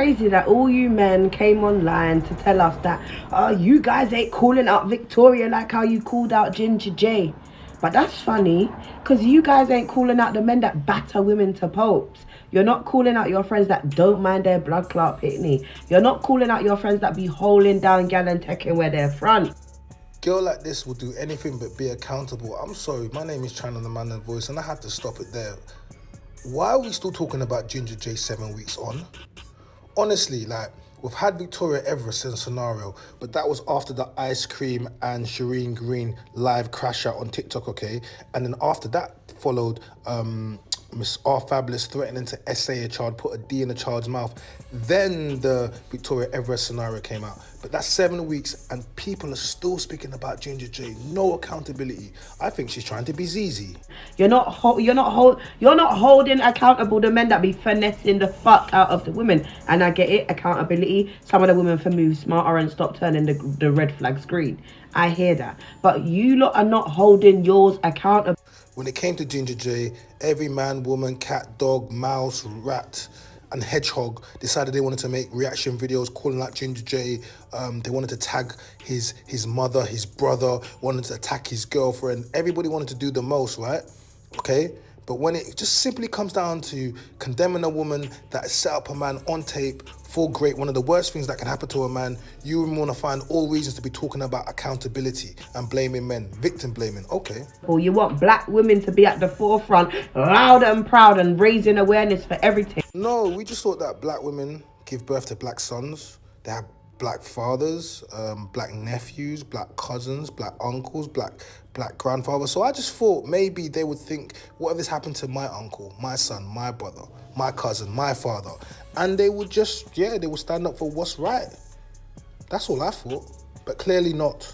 Crazy that all you men came online to tell us that you guys ain't calling out Victoria like how you called out Ginger J. But that's funny, because you guys ain't calling out the men that batter women to popes. You're not calling out your friends that don't mind their blood clot pitney. You're not calling out your friends that be holding down gal and taking where they're front. Girl like this will do anything but be accountable. I'm sorry, my name is Channel the Man and Voice, and I had to stop it there. Why are we still talking about Ginger J 7 weeks on? Honestly, like, we've had Victoria Everest in a scenario, but that was after the Ice Cream and Shireen Green live crash out on TikTok, okay? And then after that followed Miss R Fabulous threatening to essay a child, put a D in a child's mouth. Then the Victoria Everest scenario came out. But that's 7 weeks and people are still speaking about Ginger J. No accountability. I think she's trying to be Zeze. You're not holding accountable the men that be finessing the fuck out of the women. And I get it, accountability. Some of the women for move smarter and stop turning the red flags green. I hear that. But you lot are not holding yours accountable. When it came to Ginger J, every man, woman, cat, dog, mouse, rat and hedgehog decided they wanted to make reaction videos calling out Ginger J. They wanted to tag his mother, his brother, wanted to attack his girlfriend. Everybody wanted to do the most, right? Okay? But when it just simply comes down to condemning a woman that set up a man on tape for great, one of the worst things that can happen to a man, you want to find all reasons to be talking about accountability and blaming men, victim blaming. Okay. Well, you want black women to be at the forefront, loud and proud and raising awareness for everything. No, we just thought that black women give birth to black sons. They have black fathers, black nephews, black cousins, black uncles, black grandfathers. So I just thought maybe they would think, what if this happened to my uncle, my son, my brother, my cousin, my father? And they would just, they would stand up for what's right. That's all I thought, but clearly not.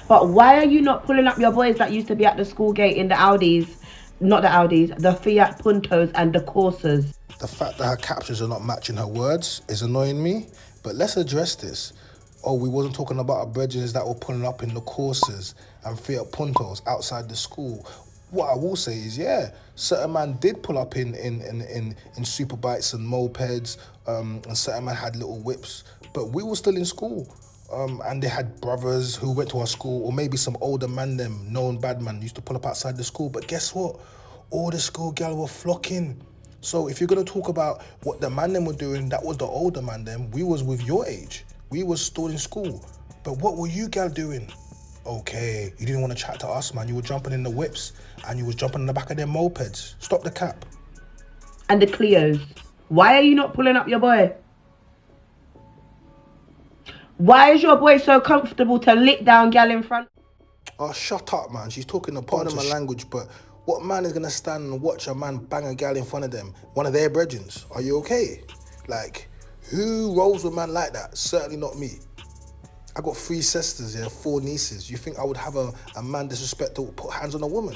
But why are you not pulling up your boys that used to be at the school gate in the Audis, not the Audis, the Fiat Puntos and the Corsas? The fact that her captions are not matching her words is annoying me, but let's address this. Oh, we wasn't talking about our brethren that were pulling up in the courses and Fiat Puntos outside the school. What I will say is, certain man did pull up in super bikes and mopeds, and certain man had little whips, but we were still in school. And they had brothers who went to our school, or maybe some older man, them known bad man, used to pull up outside the school. But guess what? All the school gal were flocking. So if you're going to talk about what the man them were doing, that was the older man them. We was with your age. We was still in school. But what were you gal doing? Okay, you didn't want to chat to us, man. You were jumping in the whips and you was jumping in the back of their mopeds. Stop the cap. And the Clios. Why are you not pulling up your boy? Why is your boy so comfortable to lick down gal in front? Oh, shut up, man. She's talking a part of my language, but what man is going to stand and watch a man bang a gal in front of them? One of their brethren. Are you okay? Like, who rolls with a man like that? Certainly not me. I got 3 sisters, 4 nieces. You think I would have a man disrespect to put hands on a woman?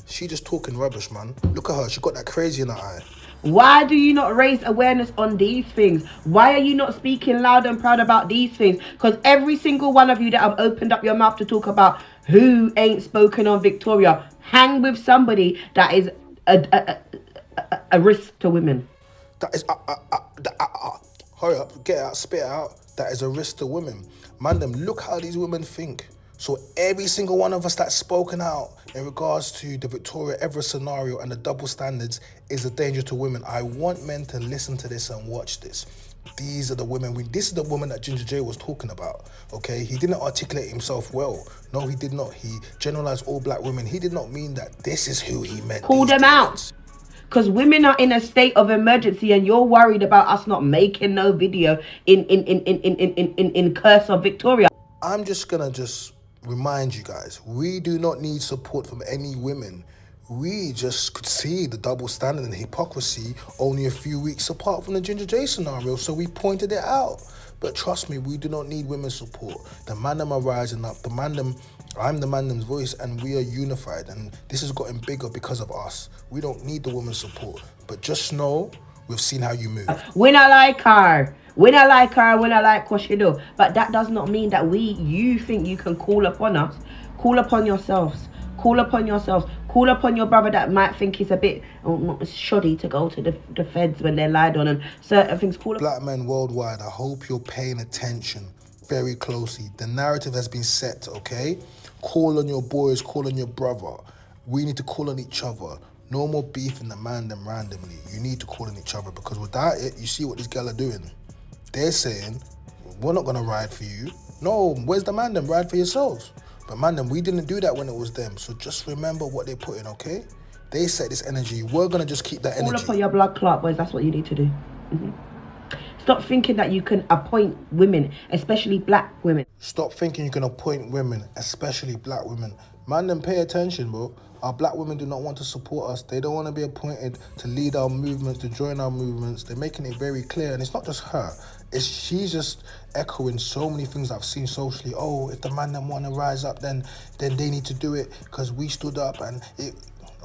She just talking rubbish, man. Look at her. She got that crazy in her eye. Why do you not raise awareness on these things? Why are you not speaking loud and proud about these things? Because every single one of you that have opened up your mouth to talk about who ain't spoken on Victoria, hang with somebody that is a risk to women. That is, hurry up, get it out, spit it out. That is a risk to women. Man, them, look how these women think. So every single one of us that's spoken out in regards to the Victoria Everest scenario and the double standards is a danger to women. I want men to listen to this and watch this. These are the women. This is the woman that Ginger J was talking about, okay? He didn't articulate himself well. No, he did not. He generalized all black women. He did not mean that this is who he meant. Call them out. Because women are in a state of emergency and you're worried about us not making no video in Curse of Victoria. I'm just going to remind you guys, we do not need support from any women. We just could see the double standard and hypocrisy only a few weeks apart from the Ginger J scenario, so we pointed it out. But trust me, we do not need women's support. The man them are rising up. I'm the man them's voice, and we are unified. And this has gotten bigger because of us. We don't need the women's support. But just know, we've seen how you move. When I like her. When I like her, when I like what she do. But that does not mean that you think you can call upon us. Call upon yourselves. Call upon yourselves. Call upon your brother that might think he's a bit shoddy to go to the feds when they're lied on and certain things. Black men worldwide, I hope you're paying attention very closely. The narrative has been set, okay? Call on your boys, call on your brother. We need to call on each other. No more beefing the man them randomly. You need to call on each other, because without it, you see what these girls are doing. They're saying, we're not gonna ride for you. No, where's the man them? Ride for yourselves. But man them, we didn't do that when it was them. So just remember what they put in, okay? They set this energy. We're gonna just keep that energy. Call upon your blood clot, boys. That's what you need to do. Stop thinking that you can appoint women, especially black women. Stop thinking you can appoint women, especially black women. Man, then pay attention, bro. Our black women do not want to support us. They don't want to be appointed to lead our movements, to join our movements. They're making it very clear. And it's not just her. She's just echoing so many things I've seen socially. Oh, if the man them want to rise up, then they need to do it because we stood up. And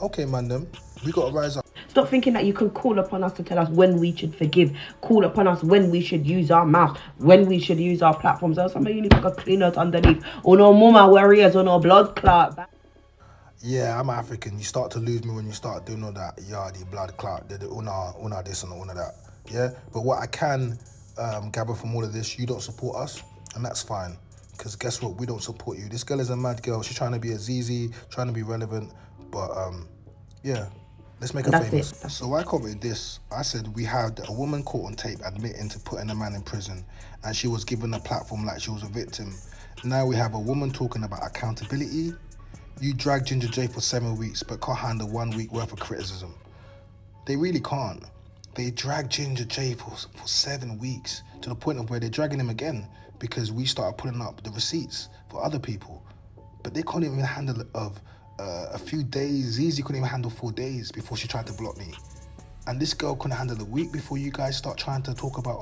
okay, man, them, we got to rise up. Stop thinking that you can call upon us to tell us when we should forgive. Call upon us when we should use our mouth, when we should use our platforms. Or somebody you need to go clean out underneath. Or no mama warriors or no blood clot. Yeah, I'm African. You start to lose me when you start doing all that yardy blood clot, the una this and una that. Yeah, but what I can gather from all of this, you don't support us, and that's fine. Because guess what? We don't support you. This girl is a mad girl. She's trying to be a Zeze, trying to be relevant, but yeah. Let's make her famous. So I covered this. I said we had a woman caught on tape admitting to putting a man in prison, and she was given a platform like she was a victim. Now we have a woman talking about accountability. You drag Ginger J for 7 weeks but can't handle 1 week worth of criticism. They really can't. They drag Ginger J for 7 weeks to the point of where they're dragging him again because we started putting up the receipts for other people. But they can't even handle it of a few days. Zeze couldn't even handle 4 days before she tried to block me. And this girl couldn't handle a week before you guys start trying to talk about,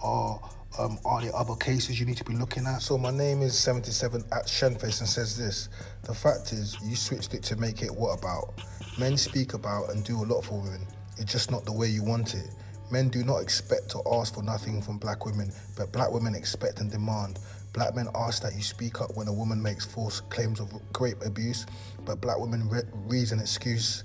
are there other cases you need to be looking at? So my name is 77 at Shenface and says this. The fact is, you switched it to make it what about? Men speak about and do a lot for women. It's just not the way you want it. Men do not expect to ask for nothing from black women, but black women expect and demand. Black men ask that you speak up when a woman makes false claims of rape abuse, but black women reason, excuse,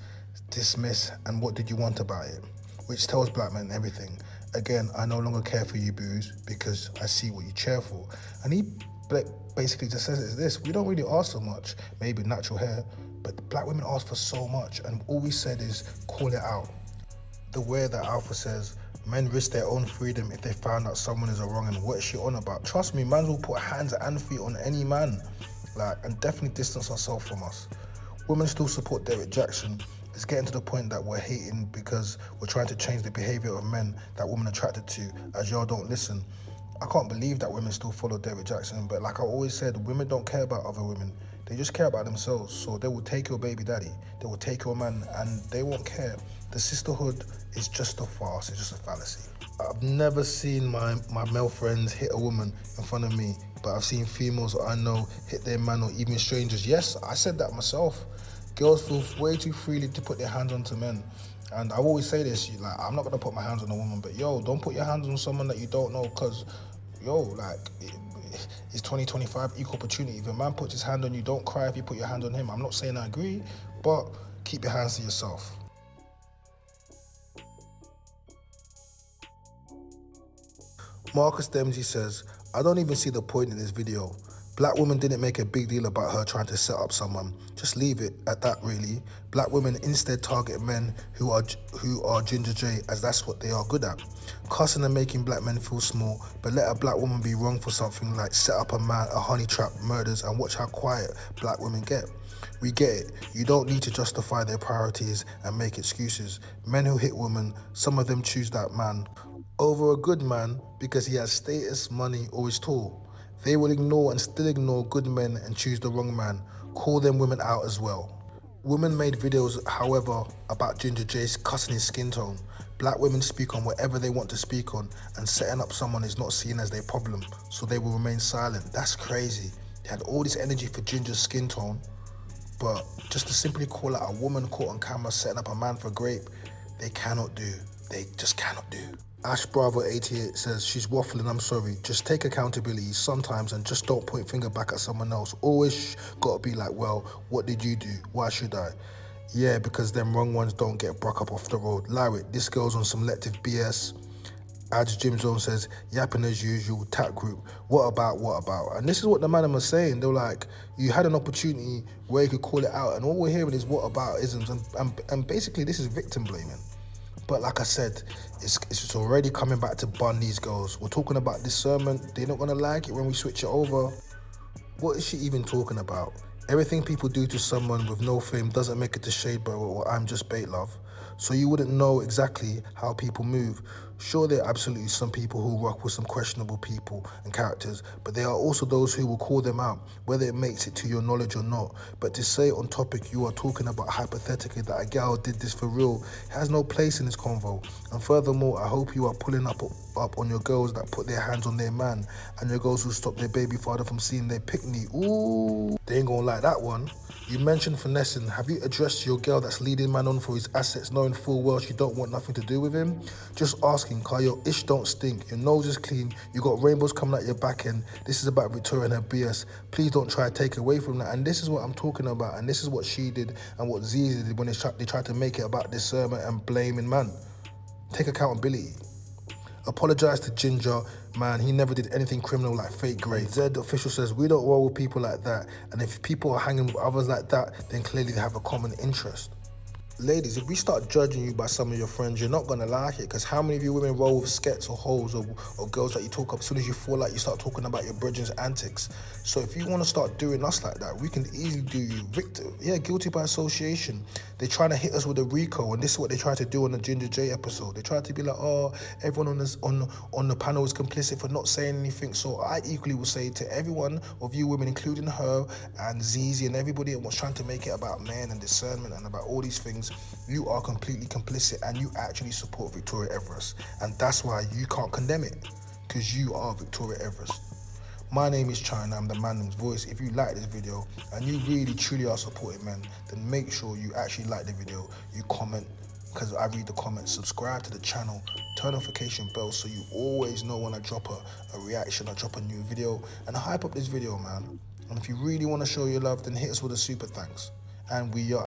dismiss, and what did you want about it? Which tells black men everything. Again, I no longer care for you boos because I see what you cheer for. And he basically just says it's this. We don't really ask so much, maybe natural hair, but black women ask for so much, and all we said is call it out. The way that Alpha says, men risk their own freedom if they found out someone is a wrong, and what is she on about? Trust me, man will put hands and feet on any man, and definitely distance ourselves from us. Women still support Derek Jackson. It's getting to the point that we're hating because we're trying to change the behavior of men that women are attracted to, as y'all don't listen. I can't believe that women still follow Derek Jackson, but like I always said, women don't care about other women. They just care about themselves. So they will take your baby daddy, they will take your man, and they won't care. The sisterhood is just a farce, it's just a fallacy. I've never seen my male friends hit a woman in front of me, but I've seen females I know hit their man or even strangers. Yes, I said that myself. Girls feel way too freely to put their hands onto men. And I always say this, I'm not gonna put my hands on a woman, but yo, don't put your hands on someone that you don't know, because it's 2025, equal opportunity. If a man puts his hand on you, don't cry if you put your hand on him. I'm not saying I agree, but keep your hands to yourself. Marcus Dempsey says, I don't even see the point in this video. Black women didn't make a big deal about her trying to set up someone. Just leave it at that, really. Black women instead target men who are Ginger J, as that's what they are good at. Cussing and making black men feel small, but let a black woman be wrong for something like set up a man, a honey trap, murders, and watch how quiet black women get. We get it. You don't need to justify their priorities and make excuses. Men who hit women, some of them choose that man over a good man because he has status, money, or is tall. They will ignore and still ignore good men and choose the wrong man. Call them women out as well. Women made videos, however, about Ginger J's cussing his skin tone. Black women speak on whatever they want to speak on, and setting up someone is not seen as their problem, so they will remain silent. That's crazy. They had all this energy for Ginger's skin tone, but just to simply call out a woman caught on camera setting up a man for grape, they cannot do. They just cannot do. Ash Bravo 88 says, she's waffling, I'm sorry. Just take accountability sometimes and just don't point finger back at someone else. Always gotta be like, well, what did you do? Why should I? Yeah, because them wrong ones don't get broke up off the road. Larry, this girl's on some selective BS. As Jim Jones says, yapping as usual, tap group, what about? And this is what the man was saying. They were like, you had an opportunity where you could call it out, and all we're hearing is what about isms, and basically this is victim blaming. But like I said, it's already coming back to bun these girls. We're talking about discernment. They're not gonna like it when we switch it over. What is she even talking about? Everything people do to someone with no fame doesn't make it to Shade Bro or I'm Just Bait Love. So you wouldn't know exactly how people move. Sure, there are absolutely some people who rock with some questionable people and characters, but there are also those who will call them out, whether it makes it to your knowledge or not. But to say on topic you are talking about hypothetically that a gal did this for real has no place in this convo. And furthermore, I hope you are pulling up on your girls that put their hands on their man, and your girls who stop their baby father from seeing their picnic. Ooh, they ain't gonna like that one. You mentioned finessing. Have you addressed your girl that's leading man on for his assets, knowing full well she don't want nothing to do with him? Just asking, car your ish don't stink, your nose is clean, you got rainbows coming out your back end. This is about Victoria and her BS. Please don't try to take away from that. And this is what I'm talking about, and this is what she did and what Zeze did when they tried to make it about discernment and blaming man. Take accountability. Apologise to Ginger, man, he never did anything criminal like fake grades. Zed, the official, says we don't roll with people like that, and if people are hanging with others like that, then clearly they have a common interest. Ladies, if we start judging you by some of your friends, you're not gonna like it, because how many of you women roll with skets or hoes or girls that you talk up as soon as you fall out, you start talking about your brethren's antics. So if you want to start doing us like that, we can easily do you. Guilty by association. They're trying to hit us with a RICO, and this is what they tried to do on the Ginger J episode. They tried to be like, oh, everyone on the panel is complicit for not saying anything. So I equally will say to everyone of you women, including her and Zeze and everybody that was trying to make it about men and discernment and about all these things, you are completely complicit, and you actually support Victoria Everest, and that's why you can't condemn it, because you are Victoria Everest. My name is China, I'm the Mynameischyna voice. If you like this video and you really truly are supporting men, then make sure you actually like the video, you comment, because I read the comments, subscribe to the channel, turn notification bell so you always know when I drop a reaction, I drop a new video, and hype up this video, man. And if you really want to show your love, then hit us with a super thanks. And we are